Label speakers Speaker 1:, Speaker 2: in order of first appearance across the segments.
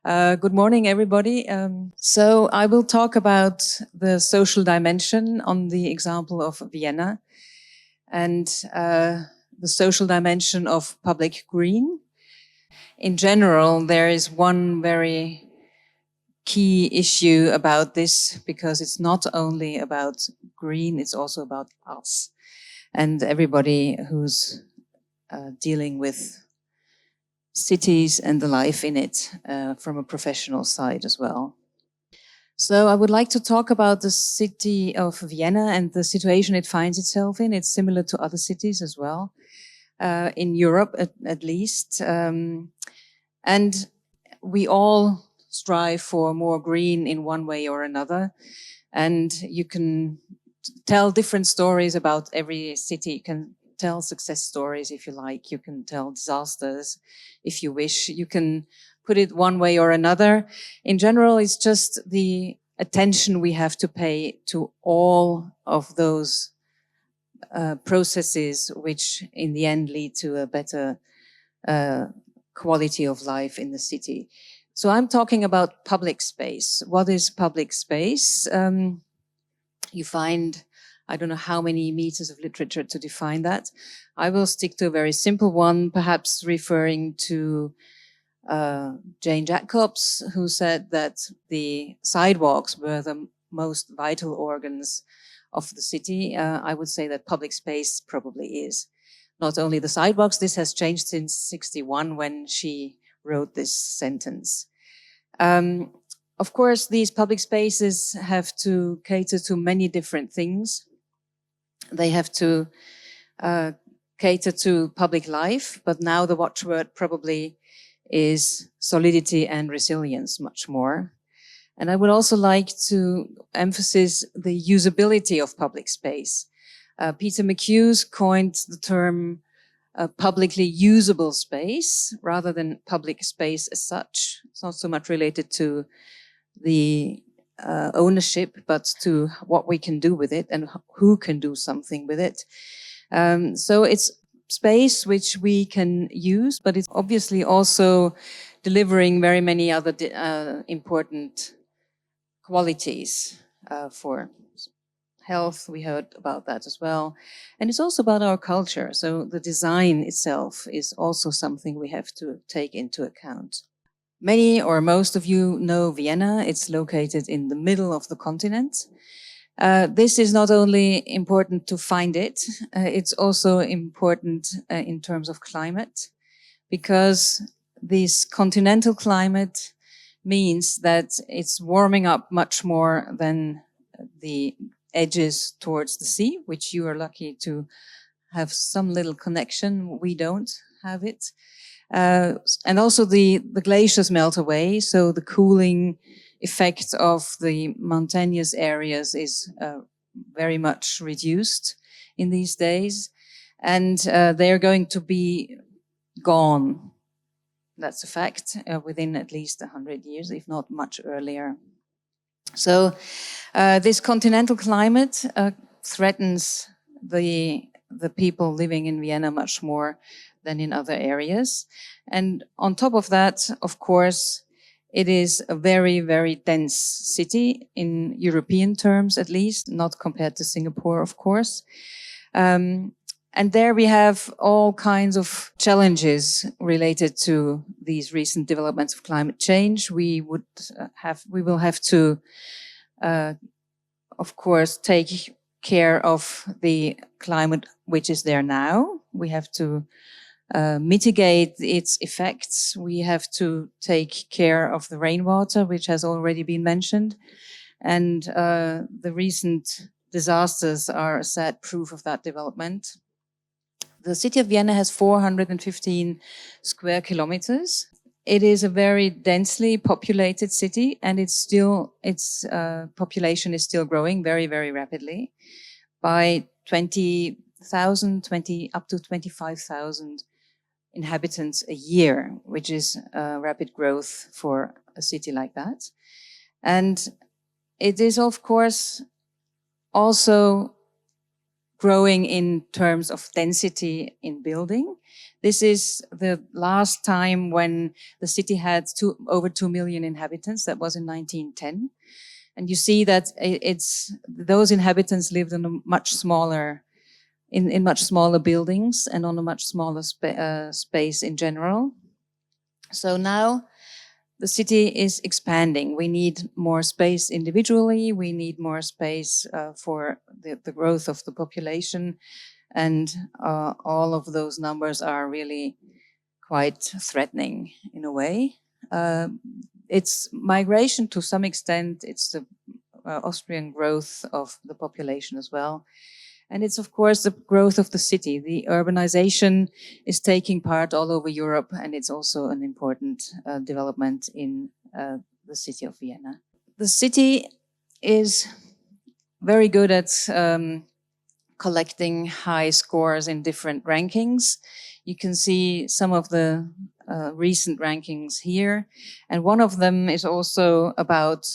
Speaker 1: Good morning, everybody. So I will talk about the social dimension on the example of Vienna and the social dimension of public green. In general, there is one very key issue about this, because it's not only about green, it's also about us and everybody who's dealing with cities and the life in it from a professional side as well. So I would like to talk about the city of Vienna and the situation it finds itself in. It's similar to other cities as well, in Europe at least. And we all strive for more green in one way or another. And you can tell different stories about every city. You can tell success stories if you like. You can tell disasters if you wish. You can put it one way or another. In general, it's just the attention we have to pay to all of those processes which in the end lead to a better quality of life in the city. So I'm talking about public space. What is public space? You find, I don't know how many meters of literature to define that. I will stick to a very simple one, perhaps referring to Jane Jacobs, who said that the sidewalks were the most vital organs of the city. I would say that public space probably is. Not only the sidewalks, this has changed since '61 when she wrote this sentence. Of course, these public spaces have to cater to many different things. They have to cater to public life, but now the watchword probably is solidity and resilience much more. And I would also like to emphasize the usability of public space. Peter McHughes coined the term publicly usable space rather than public space as such. It's not so much related to the ownership, but to what we can do with it and who can do something with it. So it's space which we can use, but it's obviously also delivering very many other important qualities for health. We heard about that as well. And it's also about our culture. So the design itself is also something we have to take into account. Many or most of you know Vienna. It's located in the middle of the continent. This is not only important to find it, it's also important in terms of climate, because this continental climate means that it's warming up much more than the edges towards the sea, which you are lucky to have some little connection. We don't have it. And also the glaciers melt away, so the cooling effect of the mountainous areas is very much reduced in these days, and they're going to be gone. That's a fact, within at least 100 years, if not much earlier. So this continental climate threatens the people living in Vienna much more than in other areas. And on top of that, of course, it is a very, very dense city in European terms, at least, not compared to Singapore, of course. And there we have all kinds of challenges related to these recent developments of climate change. We will have to, of course, take care of the climate which is there now. We have to mitigate its effects. We have to take care of the rainwater, which has already been mentioned. And the recent disasters are a sad proof of that development. The city of Vienna has 415 square kilometers. It is a very densely populated city, and its population is still growing very, very rapidly. By 20,000, up to 25,000 inhabitants a year, which is rapid growth for a city like that. And it is, of course, also growing in terms of density in building. This is the last time when the city had over 2 million inhabitants. That was in 1910. And you see that those inhabitants lived in a much smaller, in much smaller buildings and on a much smaller space in general. So now the city is expanding. We need more space individually. We need more space for the growth of the population. And all of those numbers are really quite threatening in a way. It's migration to some extent. It's the Austrian growth of the population as well. And it's, of course, the growth of the city. The urbanization is taking part all over Europe, and it's also an important development in the city of Vienna. The city is very good at collecting high scores in different rankings. You can see some of the recent rankings here, and one of them is also about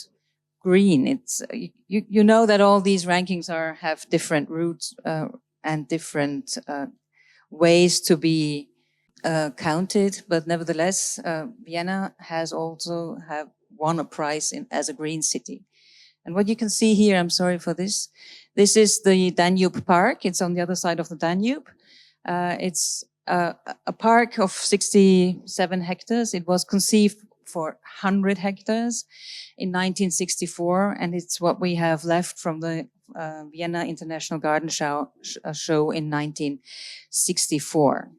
Speaker 1: green. It's you know that all these rankings have different routes and different ways to be counted, but nevertheless, Vienna has also won a prize as a green city. And what you can see here, I'm sorry for this. This is the Danube Park. It's on the other side of the Danube. It's a park of 67 hectares. It was conceived for 100 hectares in 1964, and it's what we have left from the Vienna International Garden Show in 1964.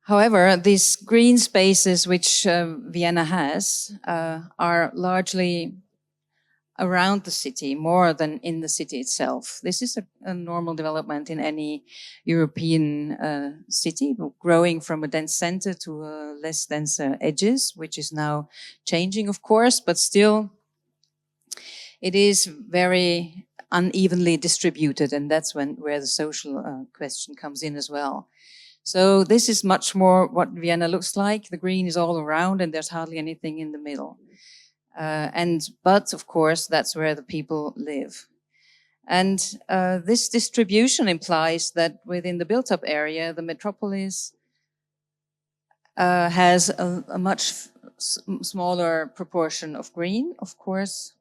Speaker 1: However, these green spaces which Vienna has are largely around the city more than in the city itself. This is a normal development in any European city, growing from a dense center to less denser edges, which is now changing, of course, but still it is very unevenly distributed, and that's where the social question comes in as well. So this is much more what Vienna looks like. The green is all around and there's hardly anything in the middle. But of course, that's where the people live. And this distribution implies that within the built-up area, the metropolis has a much smaller proportion of green, of course.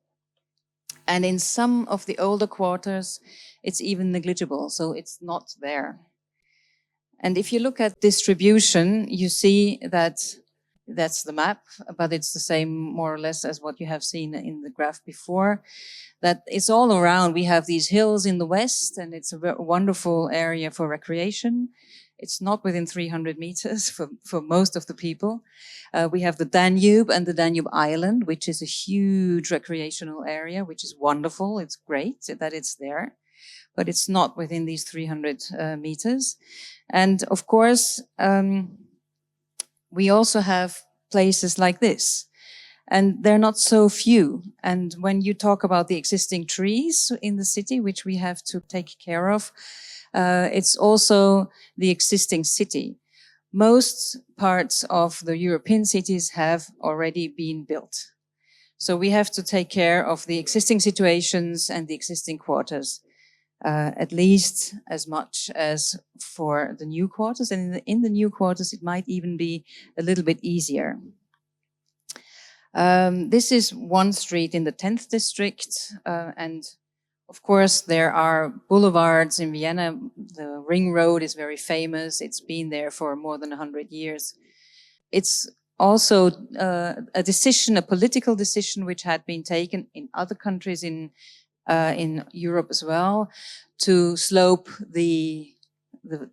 Speaker 1: And in some of the older quarters, it's even negligible, so it's not there. And if you look at distribution, you see that that's the map, but it's the same more or less as what you have seen in the graph before, that it's all around. We have these hills in the west, and it's a wonderful area for recreation. It's not within 300 meters for most of the people. We have the Danube and the Danube Island, which is a huge recreational area, which is wonderful. It's great that it's there, but it's not within these 300 meters. And of course, we also have places like this, and they're not so few. And when you talk about the existing trees in the city, which we have to take care of, it's also the existing city. Most parts of the European cities have already been built. So we have to take care of the existing situations and the existing quarters, at least as much as for the new quarters. And in the new quarters, it might even be a little bit easier. This is one street in the 10th district. And of course, there are boulevards in Vienna. The Ring Road is very famous. It's been there for more than 100 years. It's also a decision, a political decision, which had been taken in other countries in Europe as well, to slope the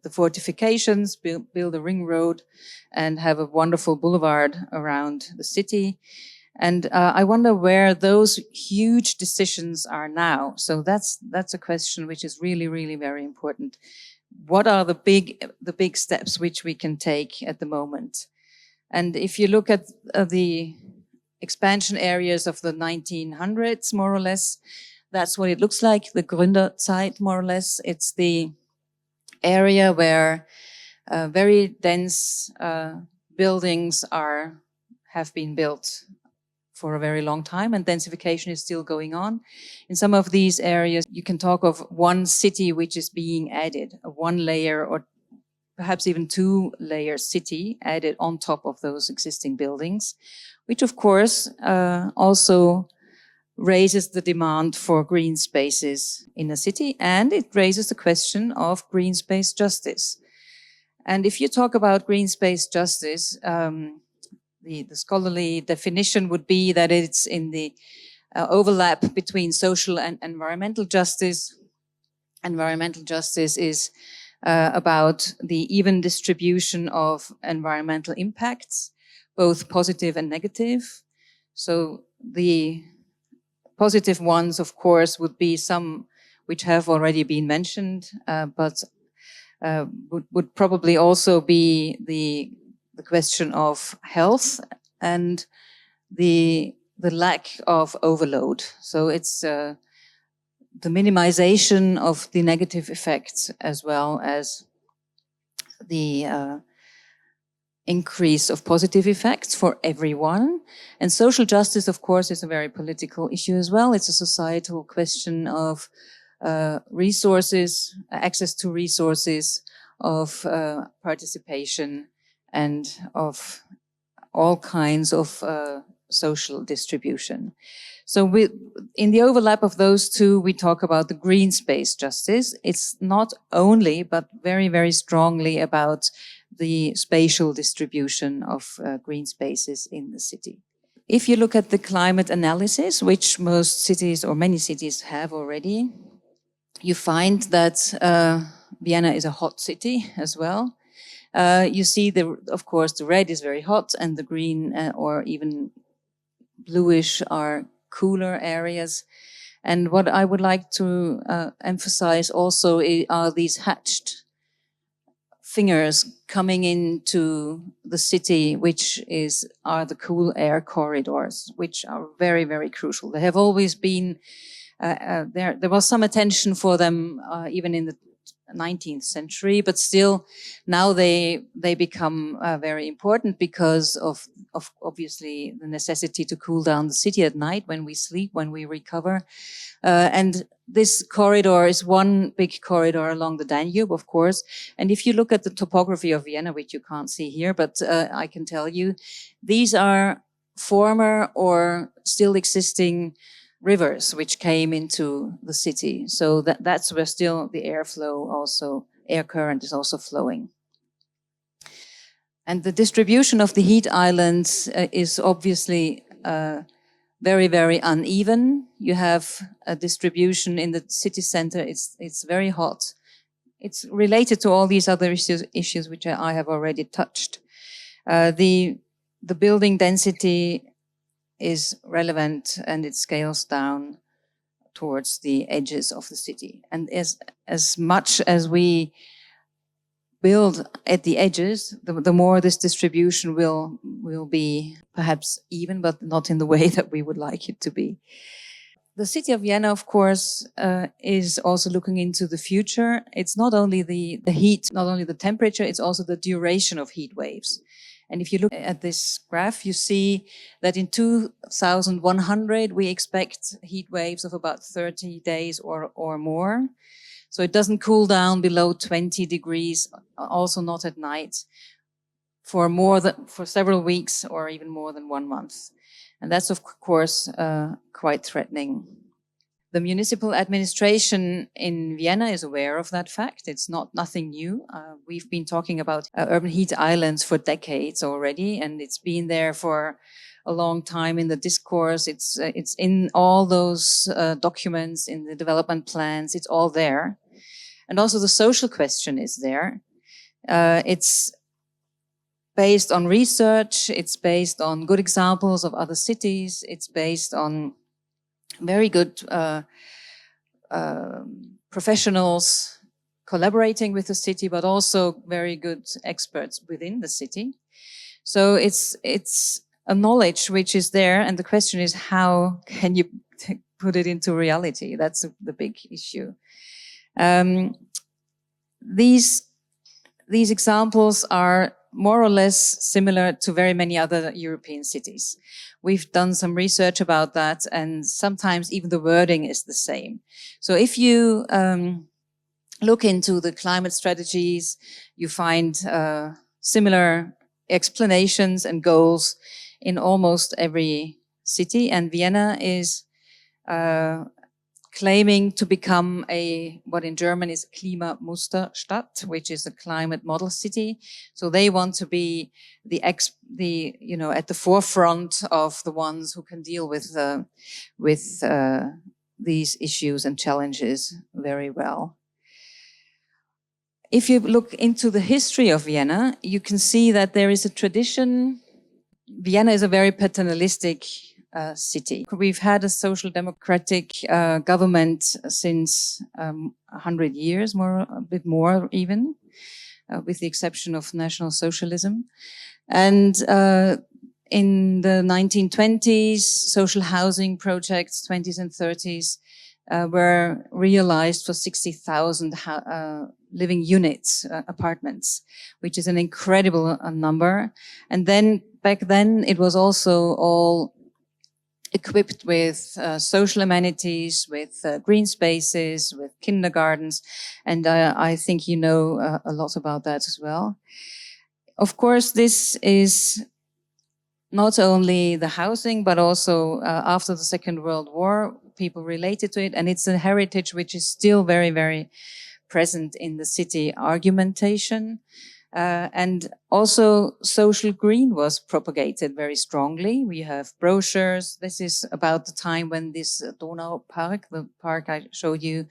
Speaker 1: fortifications, build a ring road, and have a wonderful boulevard around the city. And I wonder where those huge decisions are now. So that's a question which is really, really very important. What are the big steps which we can take at the moment? And if you look at the expansion areas of the 1900s, more or less, that's what it looks like, the Gründerzeit, more or less. It's the area where very dense buildings have been built for a very long time, and densification is still going on. In some of these areas, you can talk of one city which is being added, a one layer or perhaps even two layer city added on top of those existing buildings, which of course also raises the demand for green spaces in a city, and it raises the question of green space justice. And if you talk about green space justice, the scholarly definition would be that it's in the overlap between social and environmental justice. Environmental justice is about the even distribution of environmental impacts, both positive and negative. So the positive ones, of course, would be some which have already been mentioned, but would probably also be the question of health and the lack of overload. So it's the minimization of the negative effects as well as the increase of positive effects for everyone. And social justice, of course, is a very political issue as well. It's a societal question of resources, access to resources, of participation, and of all kinds of social distribution. So in the overlap of those two, we talk about the green space justice. It's not only, but very, very strongly about the spatial distribution of green spaces in the city. If you look at the climate analysis, which most cities or many cities have already, you find that Vienna is a hot city as well. You see, of course, the red is very hot and the green or even bluish are cooler areas. And what I would like to emphasize also are these hatched fingers coming into the city, which are the cool air corridors, which are very, very crucial. They have always been, there was some attention for them even in the 19th century, but still now they become very important because of obviously the necessity to cool down the city at night when we sleep, when we recover. And this corridor is one big corridor along the Danube, of course. And if you look at the topography of Vienna, which you can't see here, but I can tell you, these are former or still existing rivers which came into the city. So that's where still the airflow also, air current is also flowing. And the distribution of the heat islands is obviously very, very uneven. You have a distribution in the city center. It's very hot. It's related to all these other issues which I have already touched. The building density is relevant and it scales down towards the edges of the city. And as much as we build at the edges, the more this distribution will be perhaps even, but not in the way that we would like it to be. The city of Vienna, of course, is also looking into the future. It's not only the heat, not only the temperature, it's also the duration of heat waves. And if you look at this graph, you see that in 2100, we expect heat waves of about 30 days or more. So it doesn't cool down below 20 degrees, also not at night, for several weeks or even more than 1 month. And that's, of course, quite threatening. The municipal administration in Vienna is aware of that fact. It's nothing new. We've been talking about urban heat islands for decades already, and it's been there for a long time in the discourse. It's in all those documents, in the development plans. It's all there. And also the social question is there. It's based on research. It's based on good examples of other cities. It's based on very good professionals collaborating with the city, but also very good experts within the city. So it's a knowledge which is there, and the question is, how can you put it into reality? That's the big issue. These examples are more or less similar to very many other European cities. We've done some research about that, and sometimes even the wording is the same. So if you look into the climate strategies, you find similar explanations and goals in almost every city, and Vienna is claiming to become what in German is Klimamusterstadt, which is a climate model city. So they want to be at the forefront of the ones who can deal with these issues and challenges very well. If you look into the history of Vienna, you can see that there is a tradition. Vienna is a very paternalistic city. We've had a social democratic government since 100 years, a bit more even, with the exception of National Socialism. And in the 1920s, social housing projects, 20s and 30s, were realized for 60,000 living units, apartments, which is an incredible number. And then back then, it was also all equipped with social amenities, with green spaces, with kindergartens. And I think you know a lot about that as well. Of course, this is not only the housing, but also after the Second World War, people related to it. And it's a heritage which is still very, very present in the city argumentation. And also social green was propagated very strongly. We have brochures. This is about the time when this Donau Park, the park I showed you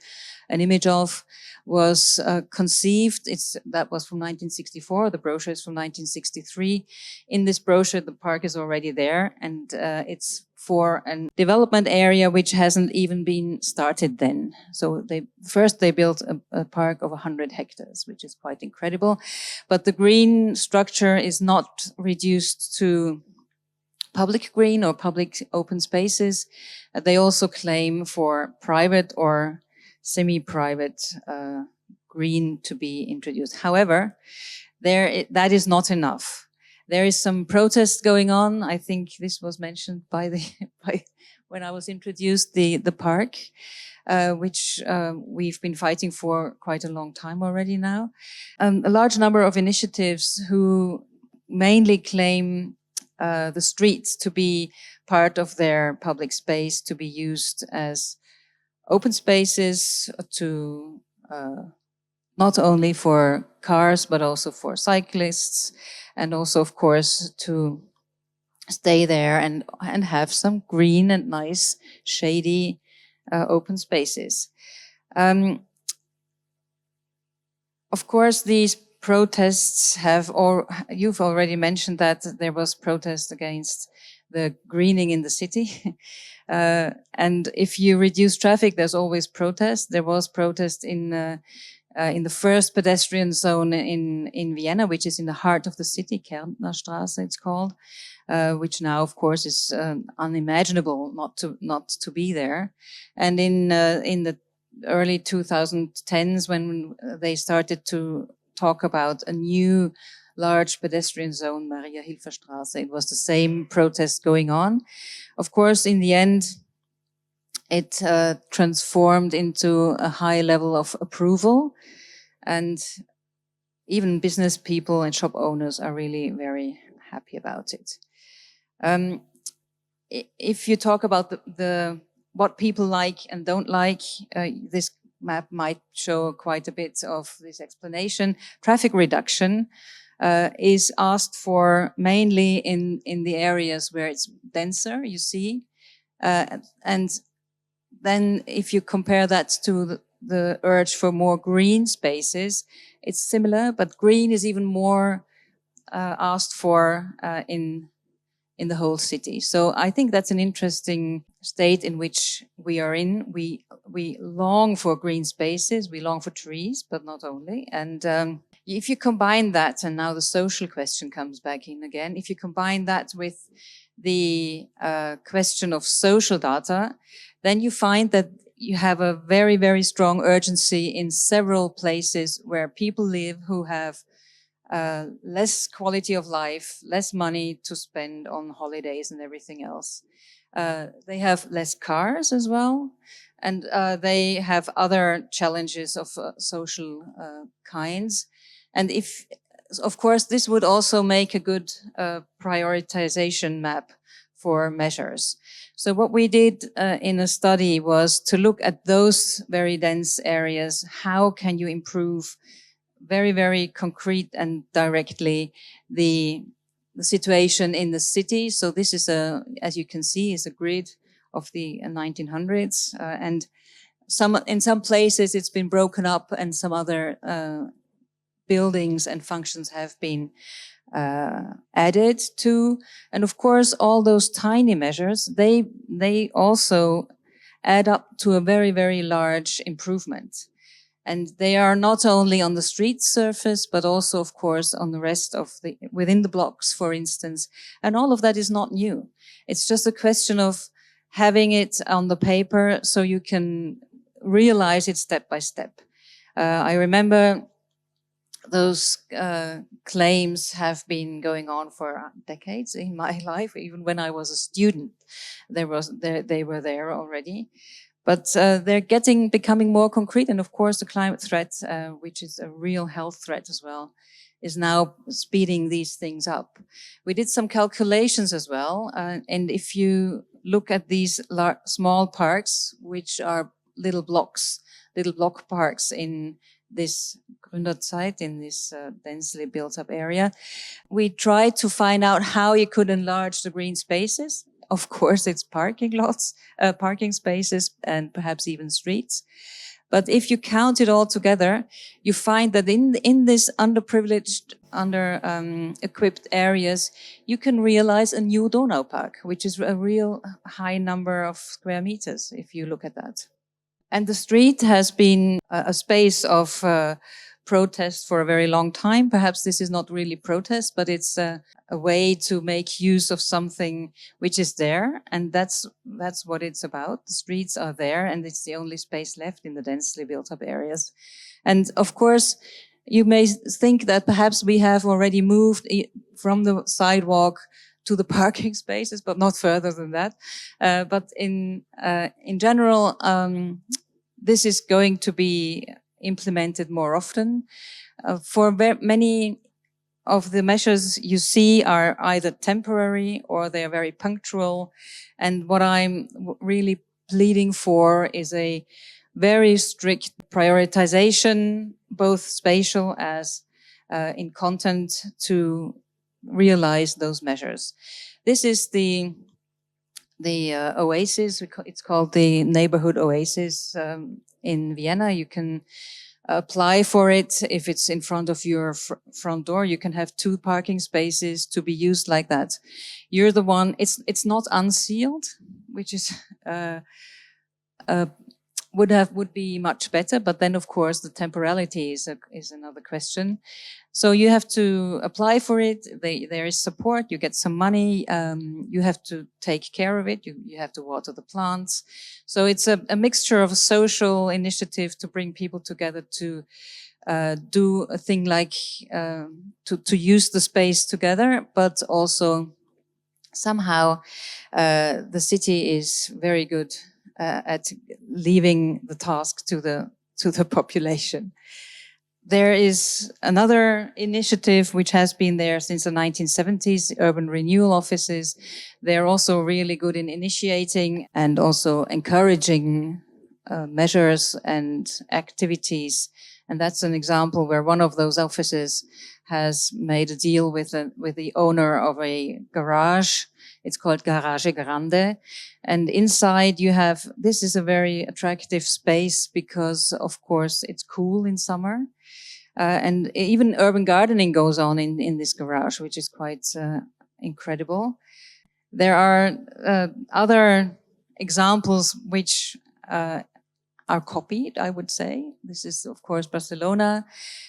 Speaker 1: an image of, was conceived. That was from 1964. The brochure is from 1963. In this brochure, the park is already there, and it's for a development area which hasn't even been started then. So first they built a park of 100 hectares, which is quite incredible. But the green structure is not reduced to public green or public open spaces. They also claim for private or semi-private green to be introduced. However, that is not enough. There is some protest going on. I think this was mentioned when I was introduced the park, which we've been fighting for quite a long time already now. A large number of initiatives who mainly claim the streets to be part of their public space, to be used as open spaces, to not only for cars, but also for cyclists, and also, of course, to stay there and have some green and nice, shady, open spaces. Of course, these protests you've already mentioned that there was protest against the greening in the city. And if you reduce traffic, there's always protest. There was protest in the first pedestrian zone in Vienna, which is in the heart of the city, Kärntnerstraße it's called, which now, of course, is unimaginable not to be there. And in the early 2010s, when they started to talk about a new large pedestrian zone, Maria-Hilfer-Straße, it was the same protest going on. Of course, in the end, it transformed into a high level of approval, and even business people and shop owners are really very happy about it. If you talk about what people like and don't like, this map might show quite a bit of this explanation. Traffic reduction is asked for mainly in the areas where it's denser, you see, and then if you compare that to the urge for more green spaces, it's similar, but green is even more asked for in the whole city. So I think that's an interesting state in which we are in. We long for green spaces, we long for trees, but not only. And if you combine that, and now the social question comes back in again, if you combine that with the question of social data, then you find that you have a very, very strong urgency in several places where people live who have less quality of life, less money to spend on holidays and everything else. They have less cars as well, and they have other challenges of social kinds. And of course, this would also make a good prioritization map for measures. So what we did in a study was to look at those very dense areas. How can you improve very, very concrete and directly the situation in the city? So this is as you can see, is a grid of the 1900s, and in some places it's been broken up, and some other buildings and functions have been added to. And of course, all those tiny measures, they also add up to a very, very large improvement. And they are not only on the street surface, but also, of course, on the rest of within the blocks, for instance. And all of that is not new. It's just a question of having it on the paper so you can realize it step by step. I remember those claims have been going on for decades in my life. Even when I was a student, they were there already. But they're becoming more concrete. And of course, the climate threat, which is a real health threat as well, is now speeding these things up. We did some calculations as well. And if you look at these small parks, which are little block parks in this Gründerzeit, in this densely built up area, we tried to find out how you could enlarge the green spaces. Of course, it's parking lots, parking spaces, and perhaps even streets. But if you count it all together, you find that in this underprivileged, equipped areas, you can realize a new Donaupark, which is a real high number of square meters, if you look at that. And the street has been a space of protest for a very long time. Perhaps this is not really protest, but it's a way to make use of something which is there. And that's what it's about. The streets are there, and it's the only space left in the densely built up areas. And of course, you may think that perhaps we have already moved from the sidewalk to the parking spaces, but not further than that. But in general, this is going to be implemented more often. For many of the measures you see are either temporary or they are very punctual. And what I'm really pleading for is a very strict prioritization, both spatial as in content, to realize those measures. This is the oasis. It's called the neighborhood oasis in Vienna. You can apply for it if it's in front of your front door. You can have 2 parking spaces to be used like that. You're the one. It's not unsealed, which is would be much better. But then, of course, the temporality is another question. So you have to apply for it. There is support. You get some money. You have to take care of it. You have to water the plants. So it's a mixture of a social initiative to bring people together to do a thing like to use the space together, but also somehow the city is very good at leaving the task to the population. There is another initiative which has been there since the 1970s, urban renewal offices. They're also really good in initiating and also encouraging measures and activities. And that's an example where one of those offices has made a deal with the owner of a garage. It's called Garage Grande. And inside you have, this is a very attractive space because, of course, it's cool in summer. And even urban gardening goes on in this garage, which is quite incredible. There are other examples which are copied, I would say. This is, of course, Barcelona.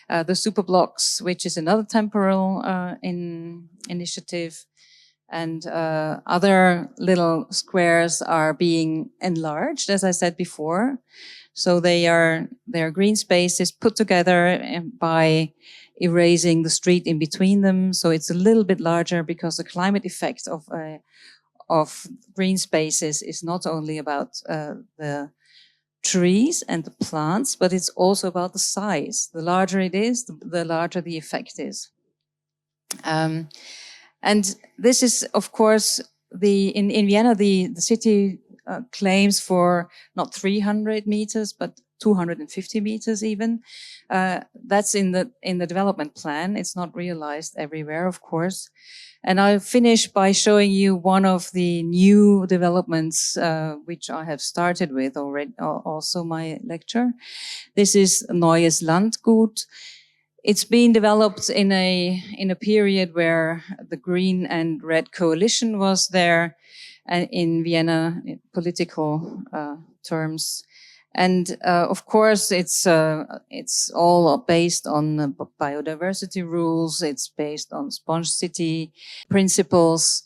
Speaker 1: The super blocks, which is another temporal initiative. And other little squares are being enlarged, as I said before. So their green space is put together by erasing the street in between them. So it's a little bit larger because the climate effect of green spaces is not only about the trees and the plants, but it's also about the size. The larger it is, the larger the effect is. And this is, of course, in Vienna, the city claims for not 300 meters, but 250 meters even. That's in the development plan. It's not realized everywhere, of course. And I'll finish by showing you one of the new developments, which I have started with already, also my lecture. This is Neues Landgut. It's been developed in a period where the Green and Red coalition was there in Vienna, in political terms. And of course, it's all based on biodiversity rules. It's based on sponge city principles.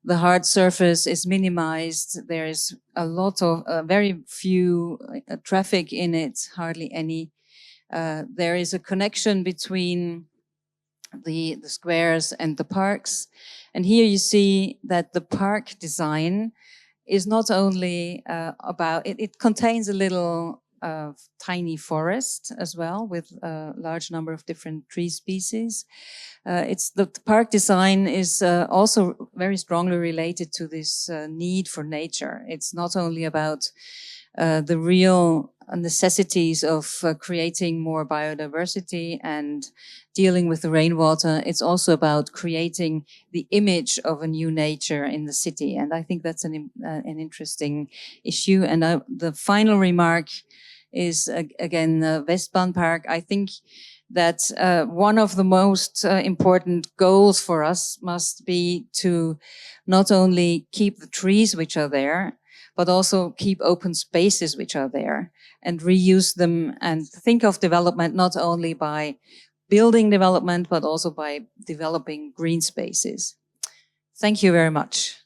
Speaker 1: The hard surface is minimized. There is a lot of very few traffic in it, hardly any. There is a connection between the squares and the parks. And here you see that the park design is not only about, it contains a little tiny forest as well with a large number of different tree species. The park design is also very strongly related to this need for nature. It's not only about the real necessities of creating more biodiversity and dealing with the rainwater. It's also about creating the image of a new nature in the city. And I think that's an interesting issue. And the final remark is, again, Westbahn Park. I think that one of the most important goals for us must be to not only keep the trees which are there, but also keep open spaces which are there and reuse them and think of development not only by building development, but also by developing green spaces. Thank you very much.